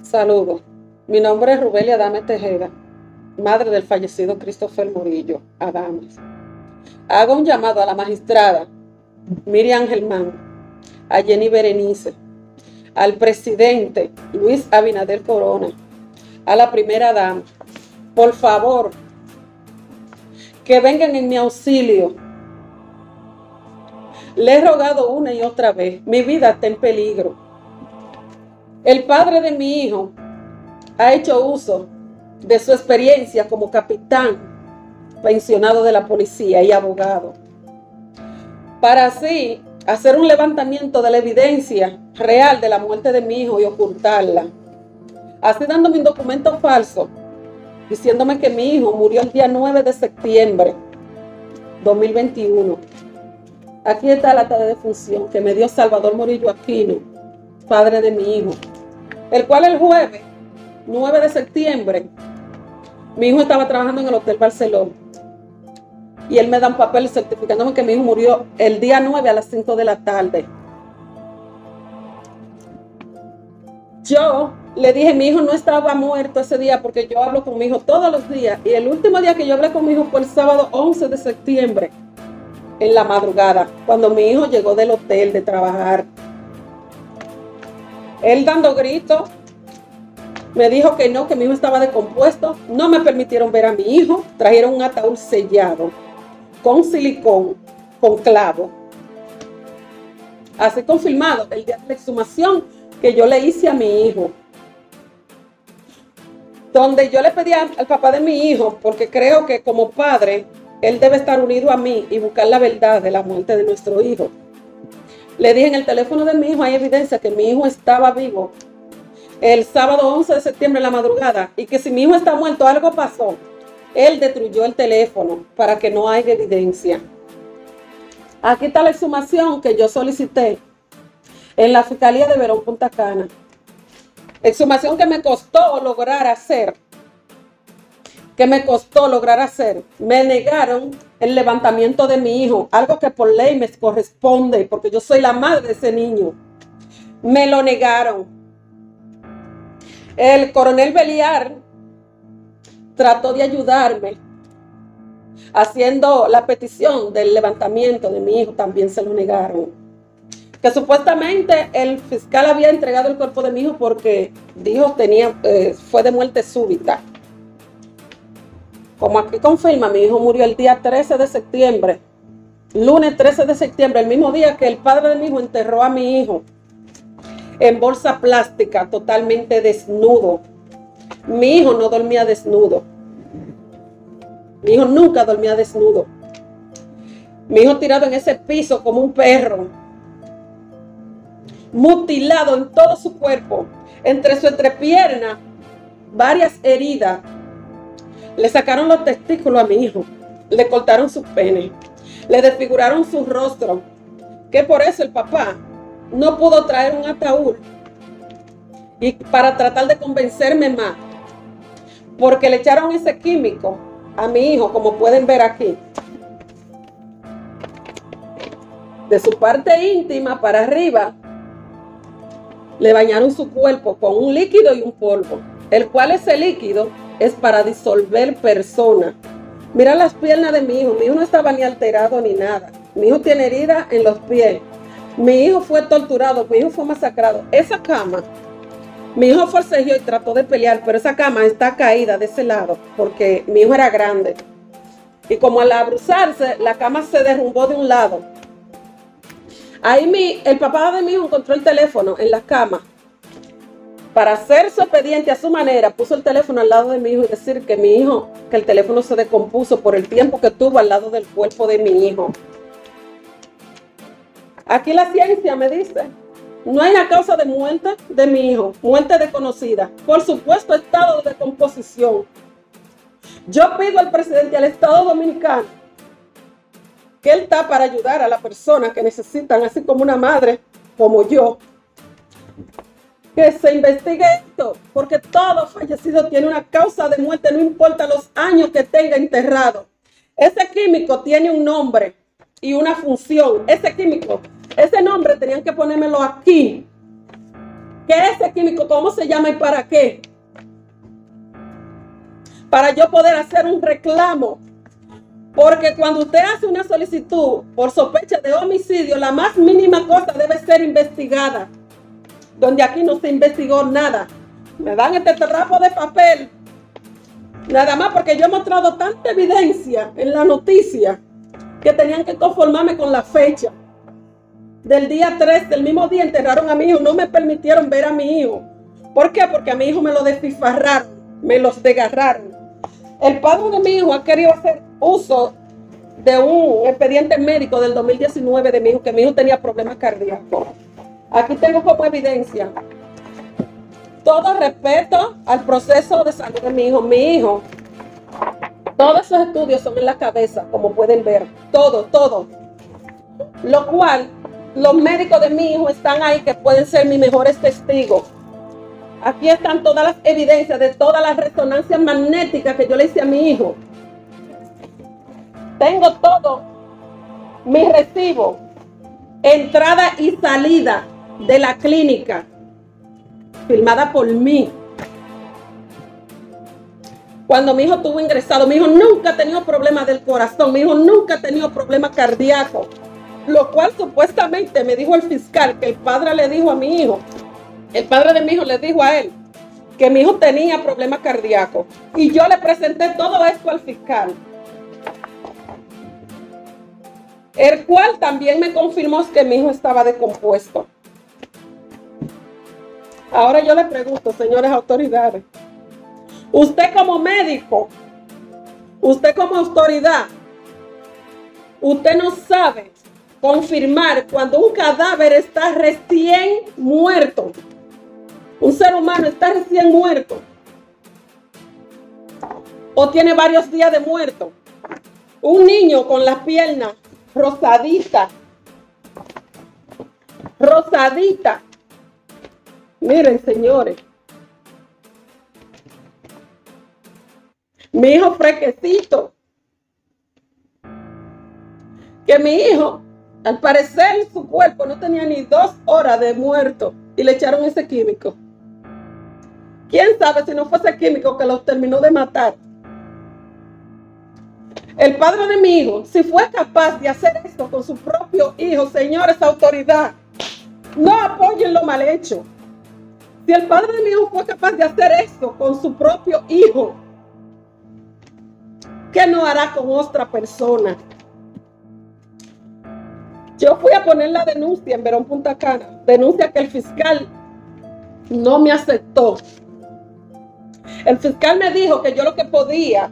Saludos. Mi nombre es Rubelia Adame Tejeda, madre del fallecido Christopher Murillo Adames. Hago un llamado a la magistrada Miriam Germán, a Jenny Berenice, al presidente Luis Abinader Corona, a la primera dama. Por favor, que vengan en mi auxilio. Le he rogado una y otra vez, mi vida está en peligro. El padre de mi hijo ha hecho uso de su experiencia como capitán pensionado de la policía y abogado, para así hacer un levantamiento de la evidencia real de la muerte de mi hijo y ocultarla, así dándome un documento falso, diciéndome que mi hijo murió el día 9 de septiembre 2021. Aquí está la acta de defunción que me dio Salvador Murillo Aquino, padre de mi hijo, el cual el jueves 9 de septiembre, mi hijo estaba trabajando en el Hotel Barceló y él me da un papel certificándome que mi hijo murió el día 9 a las 5 de la tarde. Yo le dije, mi hijo no estaba muerto ese día porque yo hablo con mi hijo todos los días, y el último día que yo hablé con mi hijo fue el sábado 11 de septiembre, en la madrugada, cuando mi hijo llegó del hotel de trabajar. Él dando gritos, me dijo que no, que mi hijo estaba descompuesto. No me permitieron ver a mi hijo. Trajeron un ataúd sellado con silicón, con clavo. Así confirmado el día de la exhumación que yo le hice a mi hijo, donde yo le pedí al papá de mi hijo, porque creo que como padre él debe estar unido a mí y buscar la verdad de la muerte de nuestro hijo. Le dije, en el teléfono de mi hijo hay evidencia que mi hijo estaba vivo el sábado 11 de septiembre en la madrugada, y que si mi hijo está muerto, algo pasó. Él destruyó el teléfono para que no haya evidencia. Aquí está la exhumación que yo solicité en la Fiscalía de Verón Punta Cana. Exhumación que me costó lograr hacer. Me negaron el levantamiento de mi hijo, algo que por ley me corresponde, porque yo soy la madre de ese niño. Me lo negaron. El coronel Beliar trató de ayudarme haciendo la petición del levantamiento de mi hijo, también se lo negaron. Que supuestamente el fiscal había entregado el cuerpo de mi hijo porque dijo fue de muerte súbita. Como aquí confirma, mi hijo murió el día 13 de septiembre, lunes 13 de septiembre, el mismo día que el padre de mi hijo enterró a mi hijo en bolsa plástica, totalmente desnudo. Mi hijo no dormía desnudo. Mi hijo nunca dormía desnudo. Mi hijo tirado en ese piso como un perro, mutilado en todo su cuerpo, entre su entrepierna, varias heridas. Le sacaron los testículos a mi hijo, le cortaron su pene, le desfiguraron su rostro, que por eso el papá no pudo traer un ataúd, y para tratar de convencerme más, porque le echaron ese químico a mi hijo, como pueden ver aquí. De su parte íntima para arriba, le bañaron su cuerpo con un líquido y un polvo, el cual ese líquido es para disolver personas. Mira las piernas de mi hijo no estaba ni alterado ni nada. Mi hijo tiene heridas en los pies. Mi hijo fue torturado, mi hijo fue masacrado. Esa cama, mi hijo forcejeó y trató de pelear, pero esa cama está caída de ese lado, porque mi hijo era grande. Y como al abruzarse, la cama se derrumbó de un lado. Ahí el papá de mi hijo encontró el teléfono en la cama. Para hacer su expediente a su manera, puso el teléfono al lado de mi hijo y decir que que el teléfono se descompuso por el tiempo que tuvo al lado del cuerpo de mi hijo. Aquí la ciencia me dice, no hay una causa de muerte de mi hijo, muerte desconocida. Por supuesto, estado de descomposición. Yo pido al presidente del Estado Dominicano que él está para ayudar a las personas que necesitan, así como una madre como yo, que se investigue esto, porque todo fallecido tiene una causa de muerte, no importa los años que tenga enterrado. Ese químico tiene un nombre y una función. Ese químico, ese nombre tenían que ponérmelo aquí, ¿Qué es ese químico? ¿Cómo se llama y para qué? Para yo poder hacer un reclamo. Porque cuando usted hace una solicitud por sospecha de homicidio, la más mínima cosa debe ser investigada. Donde aquí no se investigó nada. Me dan este trapo de papel. Nada más porque yo he mostrado tanta evidencia en la noticia que tenían que conformarme con la fecha. Del día 3, del mismo día enterraron a mi hijo. No me permitieron ver a mi hijo. ¿Por qué? Porque a mi hijo me lo desfifarraron. Me los desgarraron. El padre de mi hijo ha querido hacer uso de un expediente médico del 2019 de mi hijo, que mi hijo tenía problemas cardíacos. Aquí tengo como evidencia. Todo respeto al proceso de salud de mi hijo. Mi hijo, todos esos estudios son en la cabeza, como pueden ver. Todo. Lo cual, los médicos de mi hijo están ahí, que pueden ser mis mejores testigos. Aquí están todas las evidencias de todas las resonancias magnéticas que yo le hice a mi hijo. Tengo todo mi recibo, entrada y salida de la clínica, firmada por mí. Cuando mi hijo estuvo ingresado, mi hijo nunca ha tenido problemas del corazón, mi hijo nunca ha tenido problemas cardíacos, lo cual supuestamente me dijo el fiscal que el padre le dijo a mi hijo. El padre de mi hijo le dijo a él que mi hijo tenía problemas cardíacos. Y yo le presenté todo esto al fiscal. El cual también me confirmó que mi hijo estaba descompuesto. Ahora yo le pregunto, señores autoridades, usted como médico, usted como autoridad, usted no sabe confirmar cuando un cadáver está recién muerto. Un ser humano está recién muerto. O tiene varios días de muerto. Un niño con las piernas rosaditas. Rosadita. Miren, señores. Mi hijo fresquecito. Que mi hijo, al parecer, su cuerpo no tenía ni 2 horas de muerto y le echaron ese químico. ¿Quién sabe si no fue ese químico que los terminó de matar? El padre de mi hijo, si fue capaz de hacer esto con su propio hijo, señores, autoridad, no apoyen lo mal hecho. Si el padre de mi hijo fue capaz de hacer esto con su propio hijo, ¿qué no hará con otra persona? Yo fui a poner la denuncia en Verón Punta Cana, denuncia que el fiscal no me aceptó. El fiscal me dijo que yo lo que podía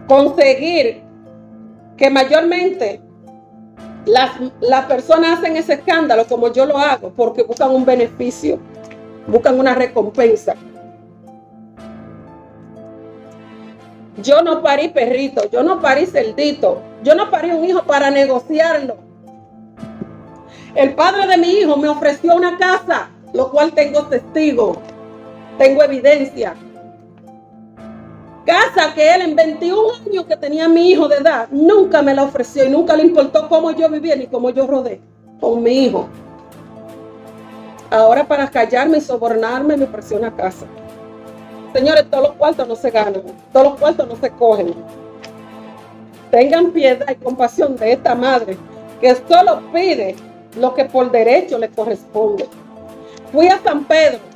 conseguir, que mayormente las personas hacen ese escándalo como yo lo hago, porque buscan un beneficio, buscan una recompensa. Yo no parí perrito, yo no parí cerdito, yo no parí un hijo para negociarlo. El padre de mi hijo me ofreció una casa, lo cual tengo testigo, tengo evidencia. Casa que él en 21 años que tenía mi hijo de edad, nunca me la ofreció y nunca le importó cómo yo vivía ni cómo yo rodé con mi hijo. Ahora para callarme y sobornarme me ofreció una casa. Señores, todos los cuartos no se ganan, todos los cuartos no se cogen. Tengan piedad y compasión de esta madre que solo pide lo que por derecho le corresponde. Fui a San Pedro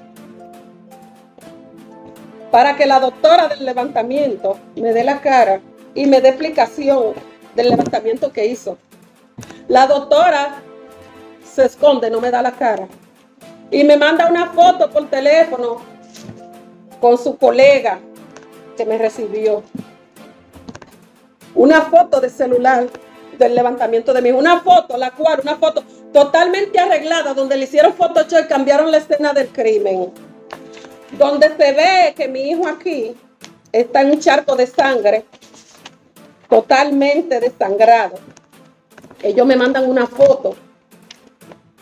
para que la doctora del levantamiento me dé la cara y me dé explicación del levantamiento que hizo. La doctora se esconde, no me da la cara y me manda una foto por teléfono con su colega que me recibió. Una foto de celular del levantamiento de mi hijo. Una foto totalmente arreglada, donde le hicieron Photoshop y cambiaron la escena del crimen. Donde se ve que mi hijo aquí está en un charco de sangre, totalmente desangrado. Ellos me mandan una foto.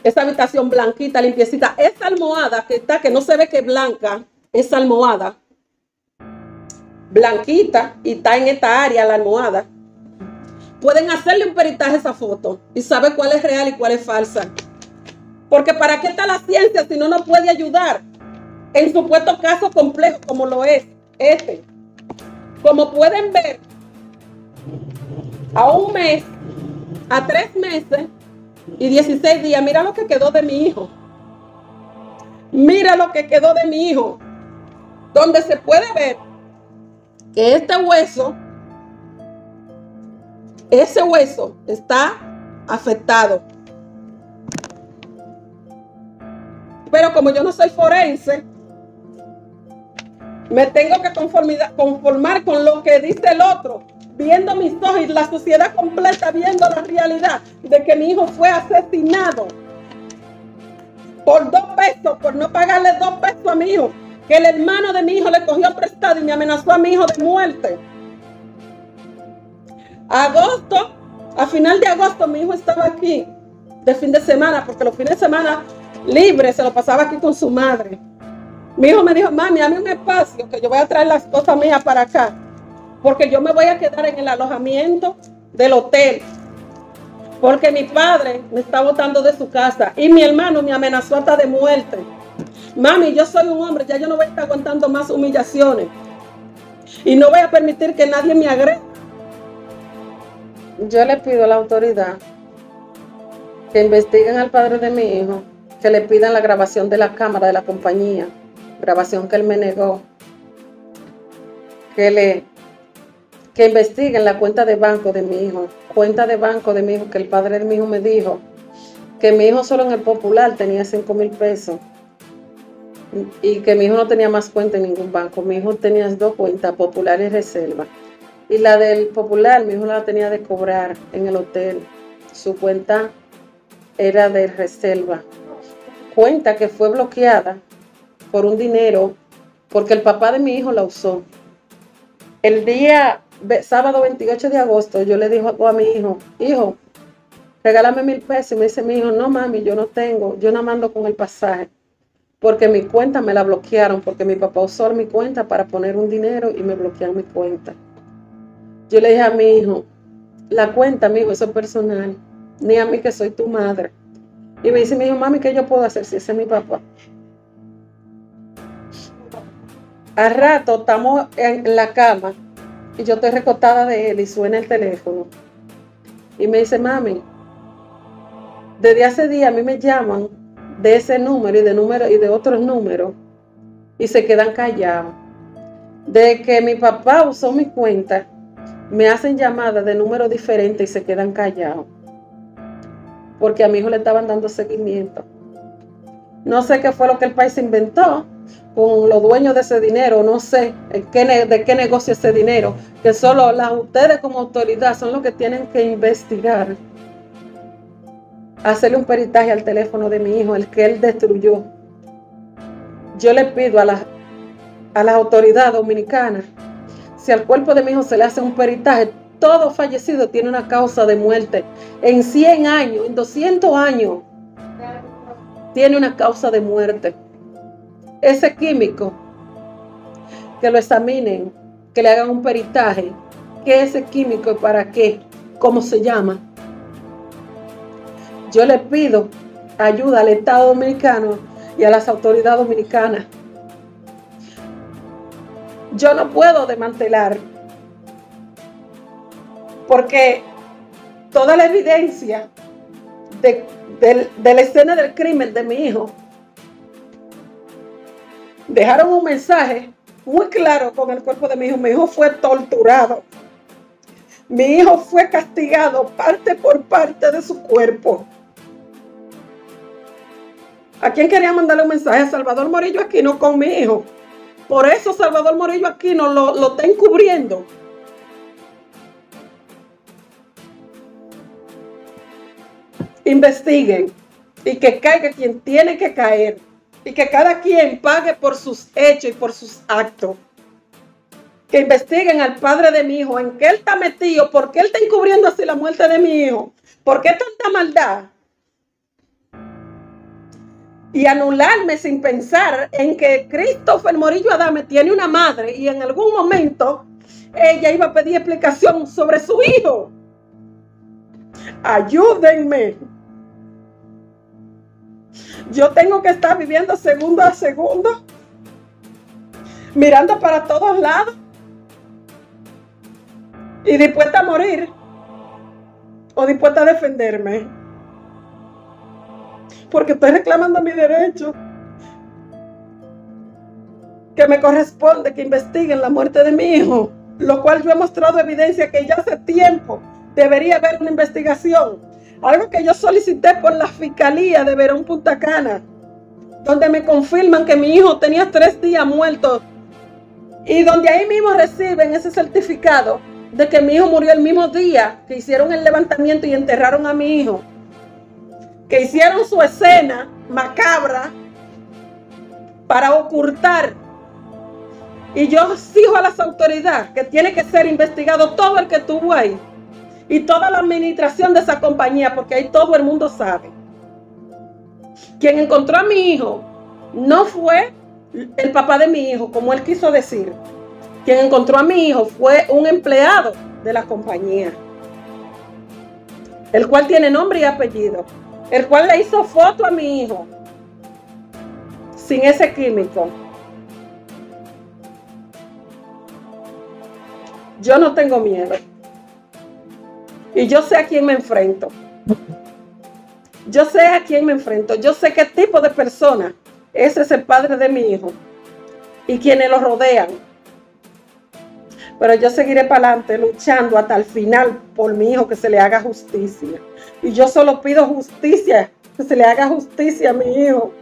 Esa habitación blanquita, limpiecita. Esa almohada que no se ve que es blanca, esa almohada blanquita y está en esta área la almohada. Pueden hacerle un peritaje a esa foto y saber cuál es real y cuál es falsa. Porque ¿para qué está la ciencia si no nos puede ayudar en supuesto caso complejo como lo es este? Como pueden ver, a un mes, a 3 meses y 16 días, mira lo que quedó de mi hijo. Mira lo que quedó de mi hijo. Donde se puede ver que ese hueso está afectado. Pero como yo no soy forense, me tengo que conformar con lo que dice el otro, viendo mis ojos y la sociedad completa viendo la realidad de que mi hijo fue asesinado por 2 pesos, por no pagarle 2 pesos a mi hijo, que el hermano de mi hijo le cogió prestado y me amenazó a mi hijo de muerte. A final de agosto, mi hijo estaba aquí de fin de semana, porque los fines de semana libres se lo pasaba aquí con su madre. Mi hijo me dijo: mami, dame un espacio que yo voy a traer las cosas mías para acá, porque yo me voy a quedar en el alojamiento del hotel, porque mi padre me está botando de su casa y mi hermano me amenazó hasta de muerte. Mami, yo soy un hombre, ya yo no voy a estar aguantando más humillaciones y no voy a permitir que nadie me agreda. Yo le pido a la autoridad que investiguen al padre de mi hijo, que le pidan la grabación de la cámara de la compañía, grabación que él me negó, que investiguen la cuenta de banco de mi hijo, que el padre de mi hijo me dijo que mi hijo solo en el Popular tenía 5,000 pesos y que mi hijo no tenía más cuenta en ningún banco. Mi hijo tenía 2 cuentas, Popular y Reserva, y la del Popular mi hijo la tenía de cobrar en el hotel. Su cuenta era de Reserva, cuenta que fue bloqueada por un dinero porque el papá de mi hijo la usó. El día sábado 28 de agosto yo le dije a mi hijo: hijo, regálame 1,000 pesos. Y me dice mi hijo: no mami, yo no tengo, yo no mando con el pasaje, porque mi cuenta me la bloquearon, porque mi papá usó mi cuenta para poner un dinero y me bloquearon mi cuenta. Yo le dije a mi hijo: la cuenta, mi hijo, eso es personal, ni a mí que soy tu madre. Y me dice mi hijo: mami, ¿qué yo puedo hacer si ese es mi papá? Al rato estamos en la cama y yo estoy recostada de él y suena el teléfono y me dice: mami, desde hace días a mí me llaman de ese número y de otros números y se quedan callados. De que mi papá usó mi cuenta, me hacen llamadas de números diferentes y se quedan callados, porque a mi hijo le estaban dando seguimiento. No sé qué fue lo que el país inventó con los dueños de ese dinero, no sé de qué negocio ese dinero, que solo ustedes como autoridad son los que tienen que investigar, hacerle un peritaje al teléfono de mi hijo, el que él destruyó. Yo le pido a las autoridades dominicanas, si al cuerpo de mi hijo se le hace un peritaje, todo fallecido tiene una causa de muerte. En 100 años, en 200 años, tiene una causa de muerte. Ese químico, que lo examinen, que le hagan un peritaje. ¿Qué es ese químico y para qué? ¿Cómo se llama? Yo le pido ayuda al Estado dominicano y a las autoridades dominicanas. Yo no puedo desmantelar, porque toda la evidencia de la escena del crimen de mi hijo dejaron un mensaje muy claro con el cuerpo de mi hijo. Mi hijo fue torturado. Mi hijo fue castigado parte por parte de su cuerpo. ¿A quién quería mandarle un mensaje? A Salvador Morillo Aquino con mi hijo. Por eso Salvador Morillo Aquino lo está encubriendo. Investiguen y que caiga quien tiene que caer. Y que cada quien pague por sus hechos y por sus actos. Que investiguen al padre de mi hijo, en qué él está metido, por qué él está encubriendo así la muerte de mi hijo, por qué tanta maldad. Y anularme sin pensar en que Christopher Morillo Adame tiene una madre y en algún momento ella iba a pedir explicación sobre su hijo. Ayúdenme. Yo tengo que estar viviendo segundo a segundo, mirando para todos lados y dispuesta a morir o dispuesta a defenderme, porque estoy reclamando mi derecho, que me corresponde que investiguen la muerte de mi hijo, lo cual yo he mostrado evidencia que ya hace tiempo debería haber una investigación, algo que yo solicité por la Fiscalía de Verón Punta Cana, donde me confirman que mi hijo tenía 3 días muerto y donde ahí mismo reciben ese certificado de que mi hijo murió el mismo día que hicieron el levantamiento y enterraron a mi hijo, que hicieron su escena macabra para ocultar. Y yo exijo a las autoridades que tiene que ser investigado todo el que estuvo ahí y toda la administración de esa compañía, porque ahí todo el mundo sabe. Quien encontró a mi hijo no fue el papá de mi hijo, como él quiso decir. Quien encontró a mi hijo fue un empleado de la compañía, el cual tiene nombre y apellido, el cual le hizo foto a mi hijo sin ese químico. Yo no tengo miedo. Y yo sé a quién me enfrento. Yo sé a quién me enfrento. Yo sé qué tipo de persona ese es el padre de mi hijo y quienes lo rodean. Pero yo seguiré para adelante luchando hasta el final por mi hijo, que se le haga justicia. Y yo solo pido justicia, que se le haga justicia a mi hijo.